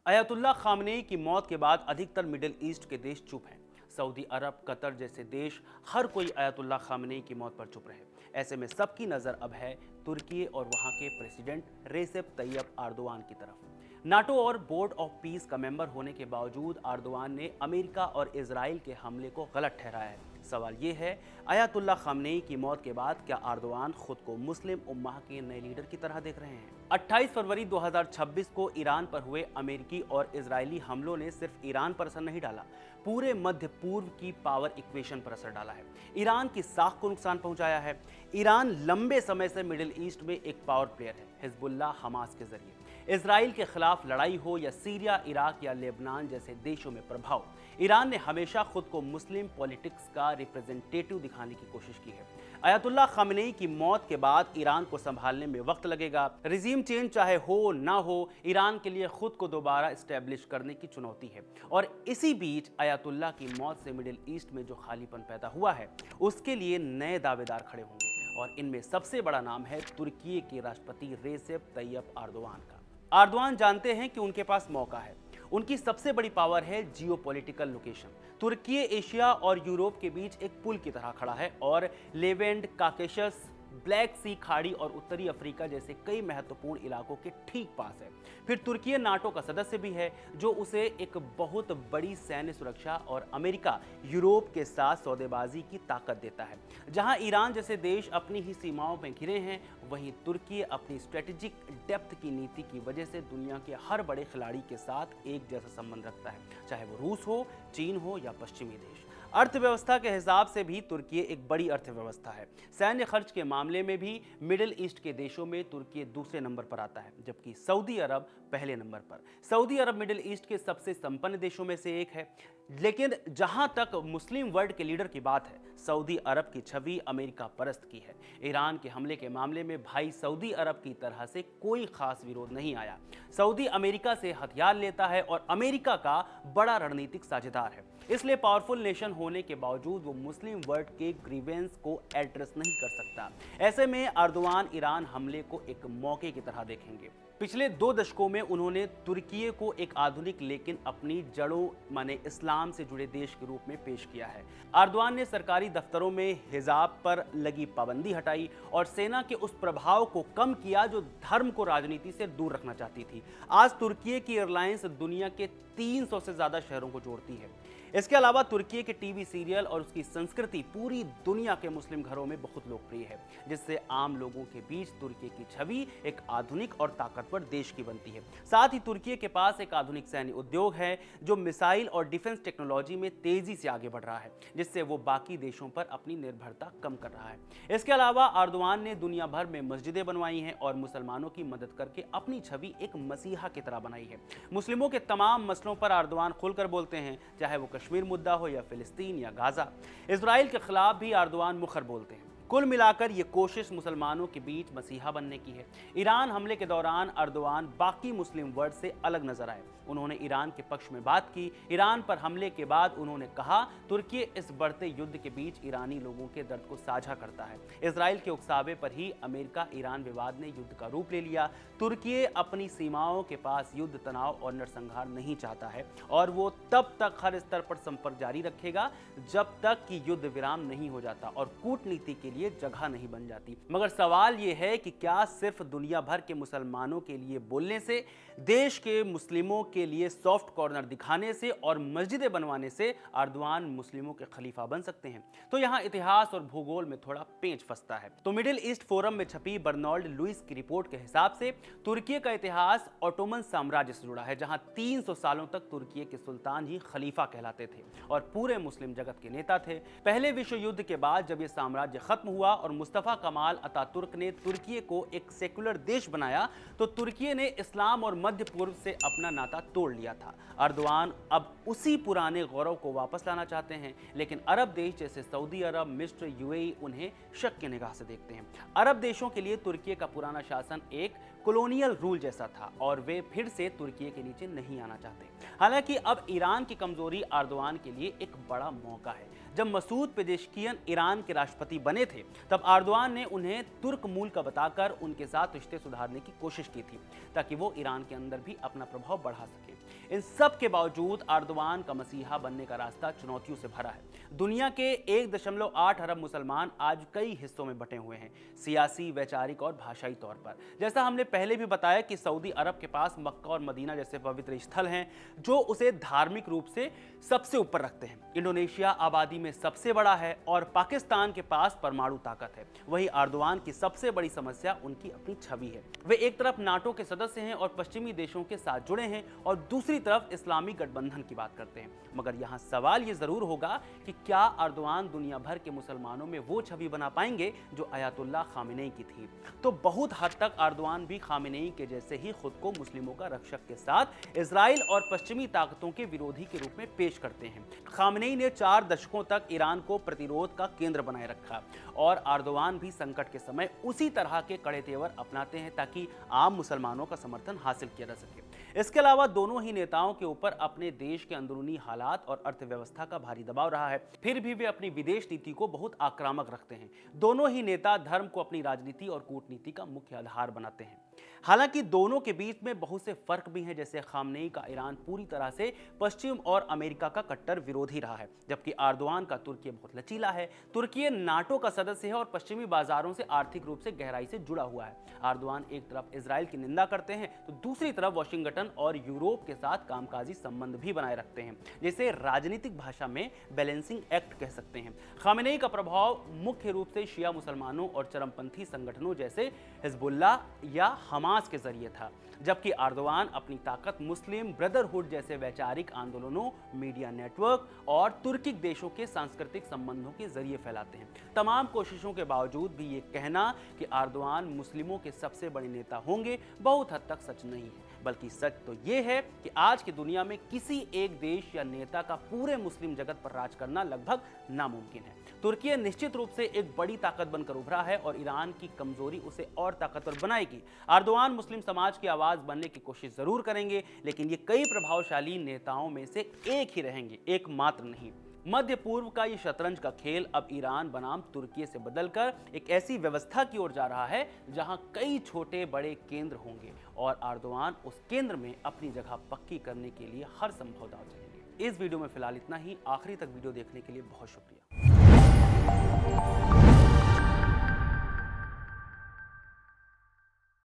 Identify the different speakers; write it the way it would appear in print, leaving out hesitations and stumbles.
Speaker 1: अयतुल्ला Khamenei की मौत के बाद अधिकतर मिडिल ईस्ट के देश चुप हैं। सऊदी अरब, कतर जैसे देश हर कोई अयतुल्ला खामनेई की मौत पर चुप रहे। ऐसे में सबकी नज़र अब है तुर्की और वहां के प्रेसिडेंट रेसेप तैयब एर्दोआन की तरफ। नाटो और बोर्ड ऑफ पीस का मेंबर होने के बावजूद एर्दोआन ने अमेरिका और इजराइल के हमले को गलत ठहराया है। सवाल ये है, अयतुल्ला खामनेई की मौत के बाद क्या एर्दोआन खुद को मुस्लिम उम्मा के नए लीडर की तरह देख रहे हैं? 28 फरवरी 2026 को ईरान पर हुए अमेरिकी और इजरायली हमलों ने सिर्फ ईरान पर असर नहीं डाला, पूरे मध्य पूर्व की पावर इक्वेशन पर असर डाला है। ईरान की साख को नुकसान पहुंचाया है। ईरान लंबे समय से मिडिल ईस्ट में एक पावर प्लेयर है, हिजबुल्लाह, हमास के जरिए। इजराइल के खिलाफ लड़ाई हो या सीरिया, इराक या लेबनान जैसे देशों में प्रभाव, ईरान ने हमेशा खुद को मुस्लिम पॉलिटिक्स का रिप्रेजेंटेटिव दिखाने की कोशिश की है। अयतुल्ला खामनेई की मौत के बाद ईरान को संभालने में वक्त लगेगा। रिजीम चेंज चाहे हो ना हो, ईरान के लिए खुद को दोबारा स्टैब्लिश करने की चुनौती है। और इसी बीच अयतुल्ला की मौत से मिडिल ईस्ट में जो खालीपन पैदा हुआ है, उसके लिए नए दावेदार खड़े होंगे। और इनमें सबसे बड़ा नाम है तुर्की के राष्ट्रपति रेसेप तैयब एर्दोआन का। एर्दोआन जानते हैं कि उनके पास मौका है। उनकी सबसे बड़ी पावर है जियोपॉलिटिकल लोकेशन। तुर्की एशिया और यूरोप के बीच एक पुल की तरह खड़ा है और लेवेंट, काकेशस, ब्लैक सी खाड़ी और उत्तरी अफ्रीका जैसे कई महत्वपूर्ण इलाकों के ठीक पास है। फिर तुर्की नाटो का सदस्य भी है, जो उसे एक बहुत बड़ी सैन्य सुरक्षा और अमेरिका, यूरोप के साथ सौदेबाजी की ताकत देता है। जहां ईरान जैसे देश अपनी ही सीमाओं में घिरे हैं, वहीं तुर्की अपनी स्ट्रेटेजिक डेप्थ की नीति की वजह से दुनिया के हर बड़े खिलाड़ी के साथ एक जैसा संबंध रखता है, चाहे वो रूस हो, चीन हो या पश्चिमी देश। अर्थव्यवस्था के हिसाब से भी तुर्की एक बड़ी अर्थव्यवस्था है। सैन्य खर्च के मामले में भी मिडिल ईस्ट के देशों में तुर्की दूसरे नंबर पर आता है, जबकि सऊदी अरब पहले नंबर पर। सऊदी अरब मिडिल ईस्ट के सबसे संपन्न देशों में से एक है। लेकिन जहां तक मुस्लिम वर्ल्ड के लीडर की बात है, सऊदी अरब की छवि अमेरिका परस्त की है। ईरान के हमले के मामले में भाई सऊदी अरब की तरह से कोई खास विरोध नहीं आया। सऊदी अमेरिका से हथियार लेता है और अमेरिका का बड़ा रणनीतिक साझेदार है। इसलिए पावरफुल नेशन होने के बावजूद वो मुस्लिम वर्ल्ड के ग्रीवेंस को एड्रेस नहीं कर सकता। ऐसे में एर्दोआन ईरान हमले को एक मौके की तरह देखेंगे। पिछले 2 दशकों में उन्होंने तुर्की को एक आधुनिक लेकिन अपनी जड़ों माने इस्लाम से जुड़े देश के रूप में पेश किया है। एर्दोआन ने सरकारी दफ्तरों में हिजाब पर लगी पाबंदी हटाई और सेना के उस प्रभाव को कम किया जो धर्म को राजनीति से दूर रखना चाहती थी। आज तुर्की की एयरलाइंस दुनिया के 300 से ज्यादा शहरों को जोड़ती है। इसके अलावा तुर्की के टीवी सीरियल और उसकी संस्कृति पूरी दुनिया के मुस्लिम घरों में बहुत लोकप्रिय है, जिससे आम लोगों के बीच तुर्की की छवि एक आधुनिक और ताकतवर देश की बनती है। साथ ही तुर्की के पास एक आधुनिक सैन्य उद्योग है जो मिसाइल और डिफेंस टेक्नोलॉजी में तेजी से आगे बढ़ रहा है, जिससे वो बाकी देशों पर अपनी निर्भरता कम कर रहा है। इसके अलावा एर्दोआन ने दुनिया भर में मस्जिदें बनवाई हैं और मुसलमानों की मदद करके अपनी छवि एक मसीहा की तरह बनाई है। मुस्लिमों के तमाम मसलों पर एर्दोआन खुलकर बोलते हैं, चाहे वो कश्मीर मुद्दा हो या फिलिस्तीन या गाजा। इजराइल के खिलाफ भी एर्दोआन मुखर बोलते हैं। कुल मिलाकर ये कोशिश मुसलमानों के बीच मसीहा बनने की है। ईरान हमले के दौरान एर्दोआन बाकी मुस्लिम वर्ल्ड से अलग नजर आए। उन्होंने ईरान के पक्ष में बात की। ईरान पर हमले के बाद उन्होंने कहा, तुर्की इस बढ़ते युद्ध के बीच ईरानी लोगों के दर्द को साझा करता है। इजराइल के उकसावे पर ही अमेरिका ईरान विवाद ने युद्ध का रूप ले लिया। तुर्की अपनी सीमाओं के पास युद्ध, तनाव और नरसंहार नहीं चाहता है और वो तब तक हर स्तर पर संपर्क जारी रखेगा जब तक कि युद्ध विराम नहीं हो जाता और कूटनीति के लिए जगह नहीं बन जाती। मगर सवाल यह है कि क्या सिर्फ दुनिया भर के मुसलमानों के लिए बोलने से, देश के मुस्लिमों के लिए सॉफ्ट कॉर्नर दिखाने से और मस्जिदें बनवाने से एर्दोआन मुस्लिमों के खलीफा बन सकते हैं? तो यहाँ इतिहास और भूगोल में थोड़ा पेंच फंसता है। तो मिडिल ईस्ट फोरम में छपी बर्नाल्ड लुइस की रिपोर्ट के हिसाब से तुर्की का इतिहास ऑटोमन साम्राज्य से जुड़ा है, जहां 300 सालों तक तुर्की के सुल्तान ही खलीफा कहलाते थे और पूरे मुस्लिम जगत के नेता थे। पहले विश्व युद्ध के बाद जब यह साम्राज्य खत्म हुआ और मुस्तफा कमाल अतातुर्क ने तुर्की को एक सेकुलर देश बनाया, तो तुर्की ने इस्लाम और मध्य पूर्व से अपना नाता तोड़ लिया था। एर्दोआन अब उसी पुराने गौरव को वापस लाना चाहते हैं, लेकिन अरब देश जैसे सऊदी अरब, मिस्र, यूएई उन्हें शक की निगाह से देखते हैं। अरब देशों के लिए तुर्की का पुराना शासन एक कॉलोनियल रूल जैसा था और वे फिर से तुर्की के नीचे नहीं आना चाहते। हालांकि अब ईरान की कमजोरी एर्दोआन के लिए एक बड़ा मौका है। जब मसूद पेजेश्कियन ईरान के राष्ट्रपति बने थे, तब एर्दोआन ने उन्हें तुर्क मूल का बताकर उनके साथ रिश्ते सुधारने की कोशिश की थी, ताकि वो ईरान के अंदर भी अपना प्रभाव बढ़ा सके। इन सब के बावजूद अर्दवान का मसीहा बनने का रास्ता चुनौतियों से भरा है। दुनिया के 1.8 अरब मुसलमान आज कई हिस्सों में बंटे हुए हैं, सियासी, वैचारिक और भाषाई तौर पर। जैसा हमने पहले भी बताया कि सऊदी अरब के पास मक्का और मदीना जैसे पवित्र स्थल हैं जो उसे धार्मिक रूप से सबसे ऊपर रखते हैं। इंडोनेशिया आबादी में सबसे बड़ा है और पाकिस्तान के पास परमाणु ताकत है। वहीं अर्दवान की सबसे बड़ी समस्या उनकी अपनी छवि है। वे एक तरफ नाटो के सदस्य हैं और पश्चिमी देशों के साथ जुड़े हैं और दूसरी तरफ इस्लामी गठबंधन की बात करते हैं। मगर यहाँ सवाल ये जरूर होगा कि क्या अर्दवान दुनिया भर के मुसलमानों में वो छवि बना पाएंगे जो अयातुल्लाह खामेनेई की थी। तो बहुत हद तक अर्दवान भी खामेनेई के जैसे ही खुद को मुस्लिमों का रक्षक के साथ इजराइल और पश्चिमी ताकतों के विरोधी के रूप में पेश करते हैं। खामेनेई ने 4 दशकों तक ईरान को प्रतिरोध का केंद्र बनाए रखा और अर्दवान भी संकट के समय उसी तरह के कड़े तेवर अपनाते हैं ताकि आम मुसलमानों का समर्थन हासिल किया जा सके। इसके अलावा दोनों ही नेताओं के ऊपर अपने देश के अंदरूनी हालात और अर्थव्यवस्था का भारी दबाव रहा है, फिर भी वे अपनी विदेश नीति को बहुत आक्रामक रखते हैं। दोनों ही नेता धर्म को अपनी राजनीति और कूटनीति का मुख्य आधार बनाते हैं। हालांकि दोनों के बीच में बहुत से फर्क भी हैं, जैसे खामेनेई का ईरान पूरी तरह से पश्चिम और अमेरिका का कट्टर विरोधी रहा है, जबकि अर्दवान का तुर्की बहुत लचीला है। तुर्की नाटो का सदस्य है और पश्चिमी बाजारों से आर्थिक रूप से गहराई से जुड़ा हुआ है। अर्दवान एक तरफ इजराइल की निंदा करते हैं तो दूसरी तरफ वाशिंगटन और यूरोप के साथ कामकाजी संबंध भी बनाए रखते हैं, जिसे राजनीतिक भाषा में बैलेंसिंग एक्ट कह सकते हैं। खामेनेई का प्रभाव मुख्य रूप से शिया मुसलमानों और चरमपंथी संगठनों जैसे हिजबुल्लाह या हमास के जरिए था, जबकि अर्दवान अपनी ताकत मुस्लिम ब्रदरहुड जैसे वैचारिक आंदोलनों, मीडिया नेटवर्क और तुर्किक देशों के सांस्कृतिक संबंधों के जरिए फैलाते हैं। तमाम कोशिशों के बावजूद भी ये कहना कि अर्दवान मुस्लिमों के सबसे बड़े नेता होंगे बहुत हद तक सच नहीं है, बल्कि सच तो ये है कि आज की दुनिया में किसी एक देश या नेता का पूरे मुस्लिम जगत पर राज करना लगभग नामुमकिन है। तुर्की निश्चित रूप से एक बड़ी ताकत बनकर उभरा है और ईरान की कमजोरी उसे और ताकतवर बनाएगी। अर्दवान मुस्लिम समाज की आवाज बनने की कोशिश जरूर करेंगे, लेकिन ये कई प्रभावशाली नेताओं में से एक ही रहेंगे, एकमात्र नहीं। मध्य पूर्व का ये शतरंज का खेल अब ईरान बनाम तुर्की से बदलकर एक ऐसी व्यवस्था की ओर जा रहा है जहां कई छोटे बड़े केंद्र होंगे और अर्दवान उस केंद्र में अपनी जगह पक्की करने के लिए हर संभव दांव चलेंगे। इस वीडियो में फिलहाल इतना ही। आखिरी तक वीडियो देखने के लिए बहुत शुक्रिया।